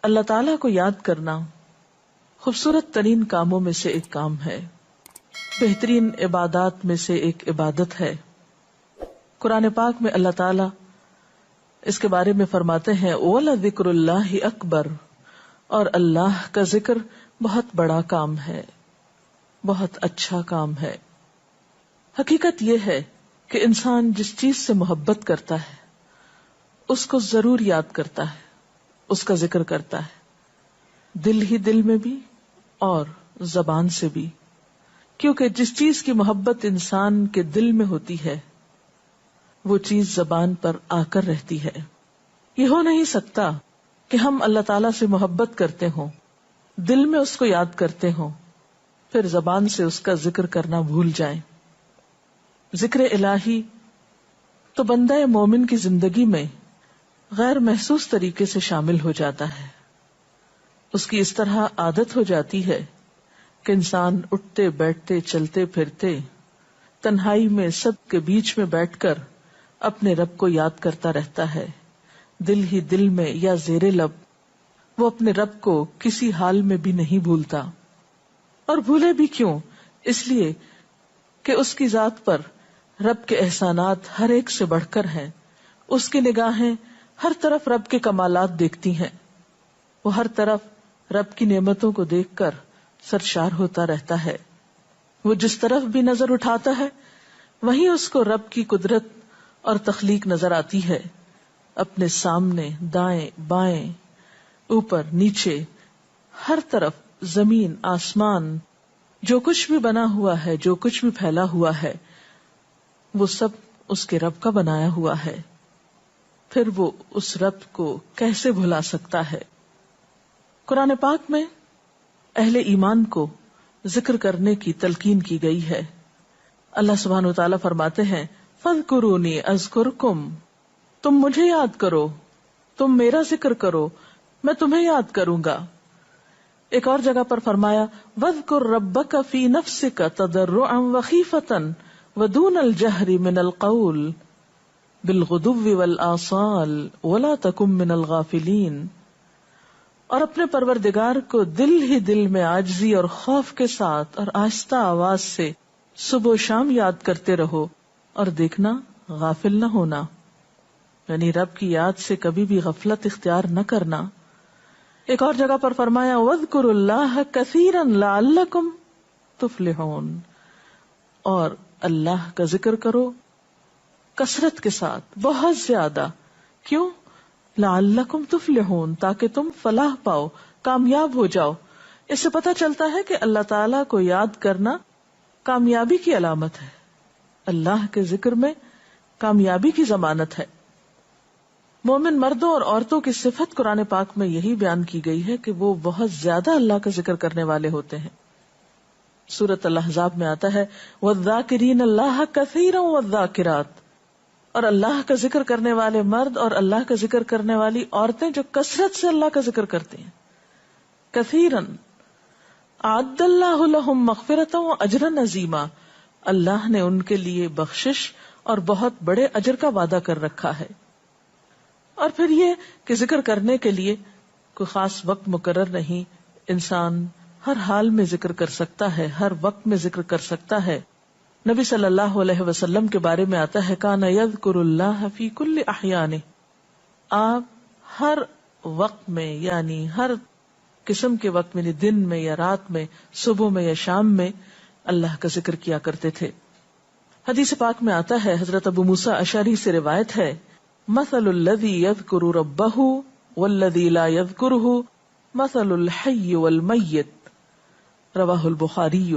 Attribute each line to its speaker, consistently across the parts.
Speaker 1: اللہ تعالیٰ کو یاد کرنا خوبصورت ترین کاموں میں سے ایک کام ہے، بہترین عبادات میں سے ایک عبادت ہے۔ قرآن پاک میں اللہ تعالیٰ اس کے بارے میں فرماتے ہیں وَلَذِكْرُ اللَّهِ أَكْبَرُ، اور اللہ کا ذکر بہت بڑا کام ہے، بہت اچھا کام ہے۔ حقیقت یہ ہے کہ انسان جس چیز سے محبت کرتا ہے اس کو ضرور یاد کرتا ہے، اس کا ذکر کرتا ہے، دل ہی دل میں بھی اور زبان سے بھی، کیونکہ جس چیز کی محبت انسان کے دل میں ہوتی ہے وہ چیز زبان پر آ کر رہتی ہے۔ یہ ہو نہیں سکتا کہ ہم اللہ تعالیٰ سے محبت کرتے ہوں، دل میں اس کو یاد کرتے ہوں، پھر زبان سے اس کا ذکر کرنا بھول جائیں۔ ذکر الہی تو بندہ مومن کی زندگی میں غیر محسوس طریقے سے شامل ہو جاتا ہے، اس کی اس طرح عادت ہو جاتی ہے کہ انسان اٹھتے بیٹھتے چلتے پھرتے تنہائی میں سب کے بیچ میں بیٹھ کر اپنے رب کو یاد کرتا رہتا ہے، دل ہی دل میں یا زیر لب وہ اپنے رب کو کسی حال میں بھی نہیں بھولتا۔ اور بھولے بھی کیوں؟ اس لیے کہ اس کی ذات پر رب کے احسانات ہر ایک سے بڑھ کر ہیں، اس کی نگاہیں ہر طرف رب کے کمالات دیکھتی ہیں، وہ ہر طرف رب کی نعمتوں کو دیکھ کر سرشار ہوتا رہتا ہے۔ وہ جس طرف بھی نظر اٹھاتا ہے وہیں اس کو رب کی قدرت اور تخلیق نظر آتی ہے، اپنے سامنے، دائیں بائیں، اوپر نیچے، ہر طرف زمین آسمان، جو کچھ بھی بنا ہوا ہے، جو کچھ بھی پھیلا ہوا ہے، وہ سب اس کے رب کا بنایا ہوا ہے۔ پھر وہ اس رب کو کیسے بھلا سکتا ہے؟ قرآن پاک میں اہل ایمان کو ذکر کرنے کی تلقین کی گئی ہے۔ اللہ سبحانہ و تعالیٰ فرماتے ہیں فَاذْكُرُونِي أَذْكُرْكُمْ، تم مجھے یاد کرو، تم میرا ذکر کرو، میں تمہیں یاد کروں گا۔ ایک اور جگہ پر فرمایا وَاذْكُرْ رَبَّكَ فِي نَفْسِكَ تَضَرُّعًا وَخِيفَةً وَدُونَ الْجَهْرِ مِنَ الْقَوْلِ بِالْغُدُوِّ وَالْآصَالِ وَلَا تَكُن مِّنَ الْغَافِلِينَ، اور اپنے پروردگار کو دل ہی دل میں عاجزی اور خوف کے ساتھ اور آہستہ آواز سے صبح و شام یاد کرتے رہو، اور دیکھنا غافل نہ ہونا، یعنی رب کی یاد سے کبھی بھی غفلت اختیار نہ کرنا۔ ایک اور جگہ پر فرمایا وَاذْكُرُوا اللَّهَ كَثِيرًا لَعَلَّكُمْ تُفْلِحُونَ، اور اللہ کا ذکر کرو کثرت کے ساتھ، بہت زیادہ۔ کیوں؟ لَعَلَّكُمْ تُفْلِحُونَ، تاکہ تم فلاح پاؤ، کامیاب ہو جاؤ۔ اس سے پتہ چلتا ہے کہ اللہ تعالیٰ کو یاد کرنا کامیابی کی علامت ہے، اللہ کے ذکر میں کامیابی کی ضمانت ہے۔ مومن مردوں اور عورتوں کی صفت قرآن پاک میں یہی بیان کی گئی ہے کہ وہ بہت زیادہ اللہ کا ذکر کرنے والے ہوتے ہیں۔ سورۃ الاحزاب میں آتا ہے وَالذَّاكِرِينَ اللَّهَ كَثِيرًا وَالذَّاكِرَاتِ، اور اللہ کا ذکر کرنے والے مرد اور اللہ کا ذکر کرنے والی عورتیں جو کثرت سے اللہ کا ذکر کرتے ہیں۔ کثیرن اعد اللہ لہم مغفرۃ واجرا عظیما، اللہ نے ان کے لیے بخشش اور بہت بڑے اجر کا وعدہ کر رکھا ہے۔ اور پھر یہ کہ ذکر کرنے کے لیے کوئی خاص وقت مقرر نہیں، انسان ہر حال میں ذکر کر سکتا ہے، ہر وقت میں ذکر کر سکتا ہے۔ نبی صلی اللہ علیہ وسلم کے بارے میں آتا ہے کان یذکر اللہ فی کل احیانہ، آپ ہر وقت میں، یعنی ہر قسم کے وقت میں، دن میں یا رات میں، صبح میں یا شام میں اللہ کا ذکر کیا کرتے تھے۔ حدیث پاک میں آتا ہے، حضرت ابو موسیٰ اشعری سے روایت ہے مثل الذی یذکر ربہ والذی لا یذکرہ مثل الحی والمیت، رواہ البخاری۔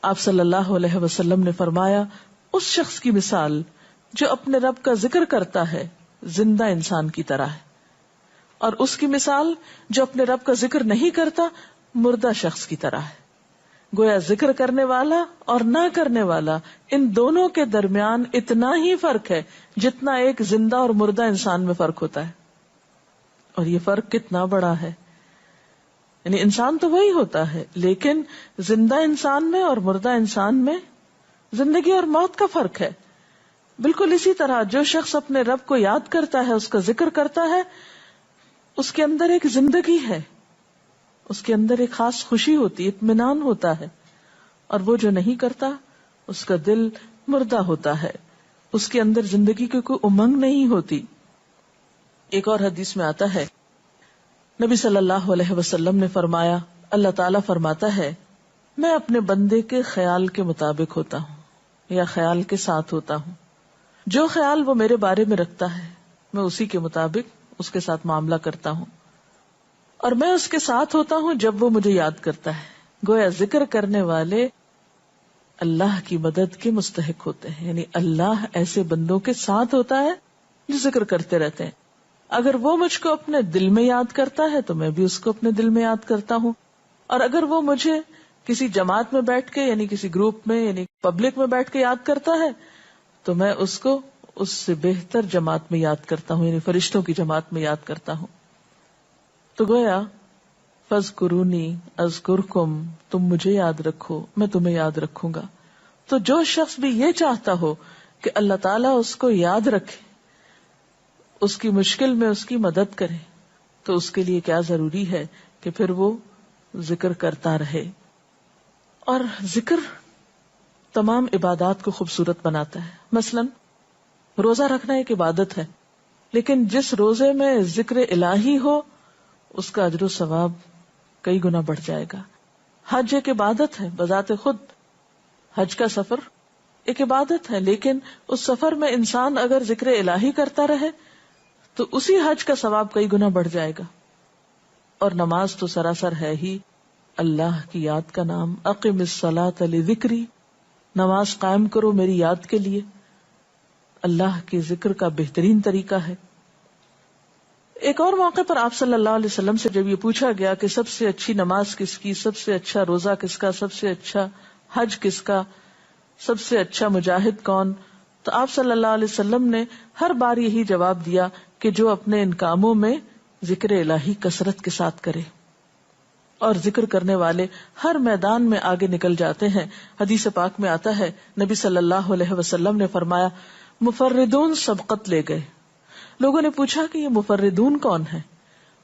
Speaker 1: آپ صلی اللہ علیہ وسلم نے فرمایا اس شخص کی مثال جو اپنے رب کا ذکر کرتا ہے زندہ انسان کی طرح ہے، اور اس کی مثال جو اپنے رب کا ذکر نہیں کرتا مردہ شخص کی طرح ہے۔ گویا ذکر کرنے والا اور نہ کرنے والا، ان دونوں کے درمیان اتنا ہی فرق ہے جتنا ایک زندہ اور مردہ انسان میں فرق ہوتا ہے۔ اور یہ فرق کتنا بڑا ہے، یعنی انسان تو وہی ہوتا ہے، لیکن زندہ انسان میں اور مردہ انسان میں زندگی اور موت کا فرق ہے۔ بالکل اسی طرح جو شخص اپنے رب کو یاد کرتا ہے، اس کا ذکر کرتا ہے، اس کے اندر ایک زندگی ہے، اس کے اندر ایک خاص خوشی ہوتی ہے، اطمینان ہوتا ہے، اور وہ جو نہیں کرتا اس کا دل مردہ ہوتا ہے، اس کے اندر زندگی کی کوئی امنگ نہیں ہوتی۔ ایک اور حدیث میں آتا ہے، نبی صلی اللہ علیہ وسلم نے فرمایا، اللہ تعالیٰ فرماتا ہے میں اپنے بندے کے خیال کے مطابق ہوتا ہوں یا خیال کے ساتھ ہوتا ہوں، جو خیال وہ میرے بارے میں رکھتا ہے میں اسی کے مطابق اس کے ساتھ معاملہ کرتا ہوں، اور میں اس کے ساتھ ہوتا ہوں جب وہ مجھے یاد کرتا ہے۔ گویا ذکر کرنے والے اللہ کی مدد کے مستحق ہوتے ہیں، یعنی اللہ ایسے بندوں کے ساتھ ہوتا ہے جو ذکر کرتے رہتے ہیں۔ اگر وہ مجھ کو اپنے دل میں یاد کرتا ہے تو میں بھی اس کو اپنے دل میں یاد کرتا ہوں، اور اگر وہ مجھے کسی جماعت میں بیٹھ کے یعنی کسی گروپ میں یعنی پبلک میں بیٹھ کے یاد کرتا ہے تو میں اس کو اس سے بہتر جماعت میں یاد کرتا ہوں، یعنی فرشتوں کی جماعت میں یاد کرتا ہوں۔ تو گویا فاذکرونی اذکرکم، تم مجھے یاد رکھو میں تمہیں یاد رکھوں گا۔ تو جو شخص بھی یہ چاہتا ہو کہ اللہ تعالیٰ اس کو یاد رکھے، اس کی مشکل میں اس کی مدد کرے، تو اس کے لیے کیا ضروری ہے کہ پھر وہ ذکر کرتا رہے۔ اور ذکر تمام عبادات کو خوبصورت بناتا ہے۔ مثلا روزہ رکھنا ایک عبادت ہے، لیکن جس روزے میں ذکر الہی ہو اس کا اجر و ثواب کئی گنا بڑھ جائے گا۔ حج ایک عبادت ہے بذات خود، حج کا سفر ایک عبادت ہے، لیکن اس سفر میں انسان اگر ذکر الہی کرتا رہے تو اسی حج کا ثواب کئی گنا بڑھ جائے گا۔ اور نماز تو سراسر ہے ہی اللہ کی یاد کا نام، اقم الصلاۃ لذکری، نماز قائم کرو میری یاد کے لیے۔ اللہ کے ذکر کا بہترین طریقہ ہے۔ ایک اور موقع پر آپ صلی اللہ علیہ وسلم سے جب یہ پوچھا گیا کہ سب سے اچھی نماز کس کی، سب سے اچھا روزہ کس کا، سب سے اچھا حج کس کا، سب سے اچھا مجاہد کون، تو آپ صلی اللہ علیہ وسلم نے ہر بار یہی جواب دیا کہ جو اپنے ان کاموں میں ذکر الہی کثرت کے ساتھ کرے۔ اور ذکر کرنے والے ہر میدان میں آگے نکل جاتے ہیں۔ حدیث پاک میں آتا ہے نبی صلی اللہ علیہ وسلم نے فرمایا مفردون سبقت لے گئے۔ لوگوں نے پوچھا کہ یہ مفردون کون ہے؟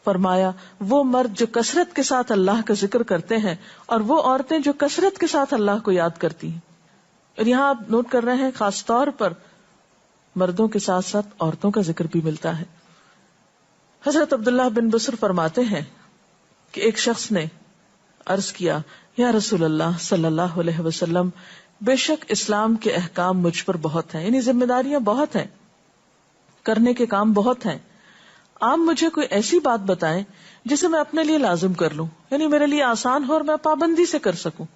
Speaker 1: فرمایا وہ مرد جو کثرت کے ساتھ اللہ کا ذکر کرتے ہیں اور وہ عورتیں جو کثرت کے ساتھ اللہ کو یاد کرتی ہیں۔ اور یہاں آپ نوٹ کر رہے ہیں خاص طور پر مردوں کے ساتھ ساتھ عورتوں کا ذکر بھی ملتا ہے۔ حضرت عبداللہ بن بصر فرماتے ہیں کہ ایک شخص نے عرض کیا یا رسول اللہ صلی اللہ علیہ وسلم، بے شک اسلام کے احکام مجھ پر بہت ہیں، یعنی ذمہ داریاں بہت ہیں، کرنے کے کام بہت ہیں، آپ مجھے کوئی ایسی بات بتائیں جسے میں اپنے لیے لازم کر لوں، یعنی میرے لیے آسان ہو اور میں پابندی سے کر سکوں۔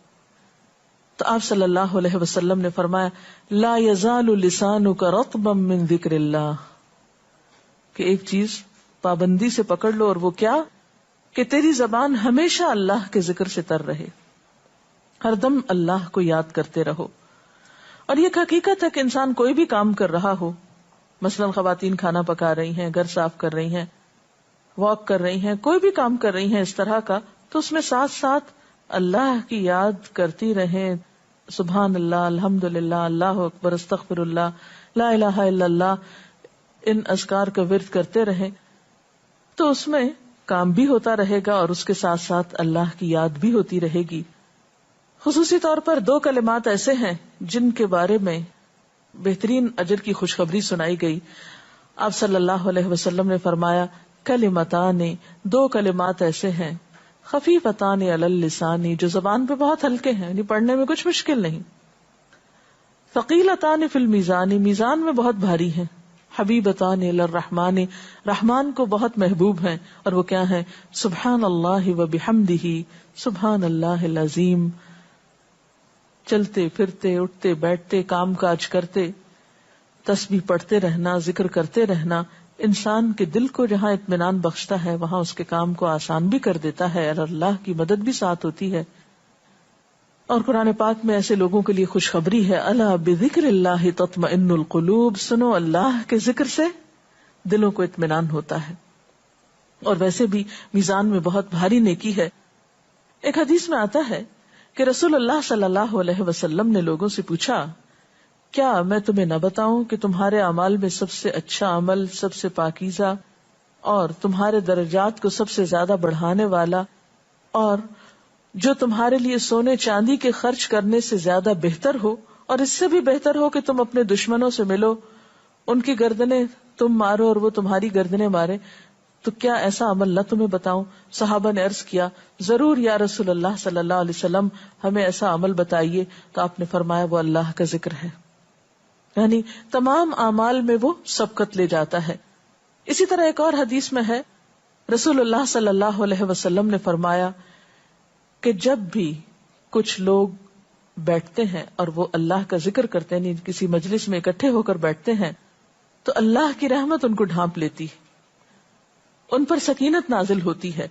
Speaker 1: تو آپ صلی اللہ علیہ وسلم نے فرمایا لا یزال لسانک رطبا من ذکر اللہ، کہ ایک چیز پابندی سے پکڑ لو، اور وہ کیا کہ تیری زبان ہمیشہ اللہ کے ذکر سے تر رہے، ہر دم اللہ کو یاد کرتے رہو۔ اور یہ ایک حقیقت ہے کہ انسان کوئی بھی کام کر رہا ہو، مثلا خواتین کھانا پکا رہی ہیں، گھر صاف کر رہی ہیں، واک کر رہی ہیں، کوئی بھی کام کر رہی ہیں اس طرح کا، تو اس میں ساتھ ساتھ اللہ کی یاد کرتی رہیں، سبحان اللہ، الحمدللہ، اللہ اکبر، استغفر اللہ، لا الہ الا اللہ، ان اذکار کا ورد کرتے رہیں، تو اس میں کام بھی ہوتا رہے گا اور اس کے ساتھ ساتھ اللہ کی یاد بھی ہوتی رہے گی۔ خصوصی طور پر دو کلمات ایسے ہیں جن کے بارے میں بہترین اجر کی خوشخبری سنائی گئی۔ آپ صلی اللہ علیہ وسلم نے فرمایا کلمتان، دو کلمات ایسے ہیں خفیفتان علی اللسان، جو زبان پہ بہت ہلکے ہیں، یعنی پڑھنے میں کچھ مشکل نہیں، ثقیلتان فی المیزان، میزان میں بہت بھاری ہیں، حبیبتان الی الرحمن، رحمان کو بہت محبوب ہیں، اور وہ کیا ہیں؟ سبحان اللہ و بحمدہ، سبحان اللہ العظیم۔ چلتے پھرتے، اٹھتے بیٹھتے، کام کاج کرتے، تسبیح پڑھتے رہنا، ذکر کرتے رہنا، انسان کے دل کو جہاں اطمینان بخشتا ہے وہاں اس کے کام کو آسان بھی کر دیتا ہے، اور اللہ کی مدد بھی ساتھ ہوتی ہے۔ اور قرآن پاک میں ایسے لوگوں کے لیے خوشخبری ہے، الا بذکر اللہ تطمئن القلوب، سنو اللہ کے ذکر سے دلوں کو اطمینان ہوتا ہے، اور ویسے بھی میزان میں بہت بھاری نیکی ہے۔ ایک حدیث میں آتا ہے کہ رسول اللہ صلی اللہ علیہ وسلم نے لوگوں سے پوچھا کیا میں تمہیں نہ بتاؤں کہ تمہارے اعمال میں سب سے اچھا عمل، سب سے پاکیزہ، اور تمہارے درجات کو سب سے زیادہ بڑھانے والا، اور جو تمہارے لیے سونے چاندی کے خرچ کرنے سے زیادہ بہتر ہو، اور اس سے بھی بہتر ہو کہ تم اپنے دشمنوں سے ملو، ان کی گردنیں تم مارو اور وہ تمہاری گردنیں مارے، تو کیا ایسا عمل نہ تمہیں بتاؤں؟ صحابہ نے عرض کیا ضرور یا رسول اللہ صلی اللہ علیہ وسلم، ہمیں ایسا عمل بتائیے. تو آپ نے فرمایا وہ اللہ کا ذکر ہے، یعنی تمام اعمال میں وہ سبقت لے جاتا ہے. اسی طرح ایک اور حدیث میں ہے، رسول اللہ صلی اللہ علیہ وسلم نے فرمایا کہ جب بھی کچھ لوگ بیٹھتے ہیں اور وہ اللہ کا ذکر کرتے ہیں، یعنی کسی مجلس میں اکٹھے ہو کر بیٹھتے ہیں، تو اللہ کی رحمت ان کو ڈھانپ لیتی، ان پر سکینت نازل ہوتی ہے.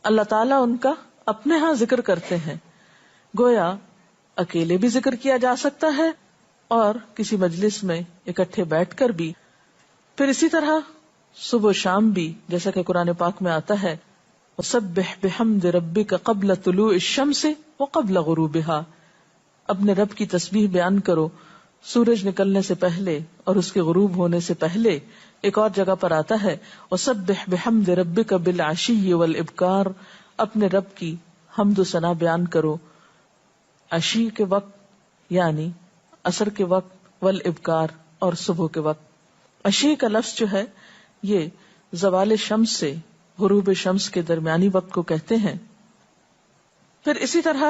Speaker 1: اللہ تعالیٰ ان کا اپنے ہاں ذکر کرتے ہیں. گویا اکیلے بھی ذکر کیا جا سکتا ہے اور کسی مجلس میں اکٹھے بیٹھ کر بھی. پھر اسی طرح صبح و شام بھی، جیسا کہ قرآن پاک میں آتا ہے وَسَبِّحْ بِحَمْدِ رَبِّكَ قَبْلَ طُلُوعِ الشَّمْسِ وَقَبْلَ غُرُوبِهَا، اپنے رب کی تسبیح بیان کرو سورج نکلنے سے پہلے اور اس کے غروب ہونے سے پہلے. ایک اور جگہ پر آتا ہے وَسَبِّحْ بِحَمْدِ رَبِّكَ بِالْعَشِيِّ وَالْإِبْكَارِ، اپنے رب کی حمد و ثنا بیان کرو عشی کے وقت یعنی عصر کے وقت، والابکار اور صبح کے وقت. عشی کا لفظ جو ہے یہ زوال شمس سے غروب شمس کے درمیانی وقت کو کہتے ہیں. پھر اسی طرح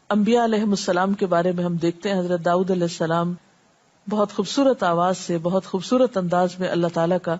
Speaker 1: انبیاء علیہ السلام کے بارے میں ہم دیکھتے ہیں، حضرت داؤد علیہ السلام بہت خوبصورت آواز سے، بہت خوبصورت انداز میں اللہ تعالیٰ کا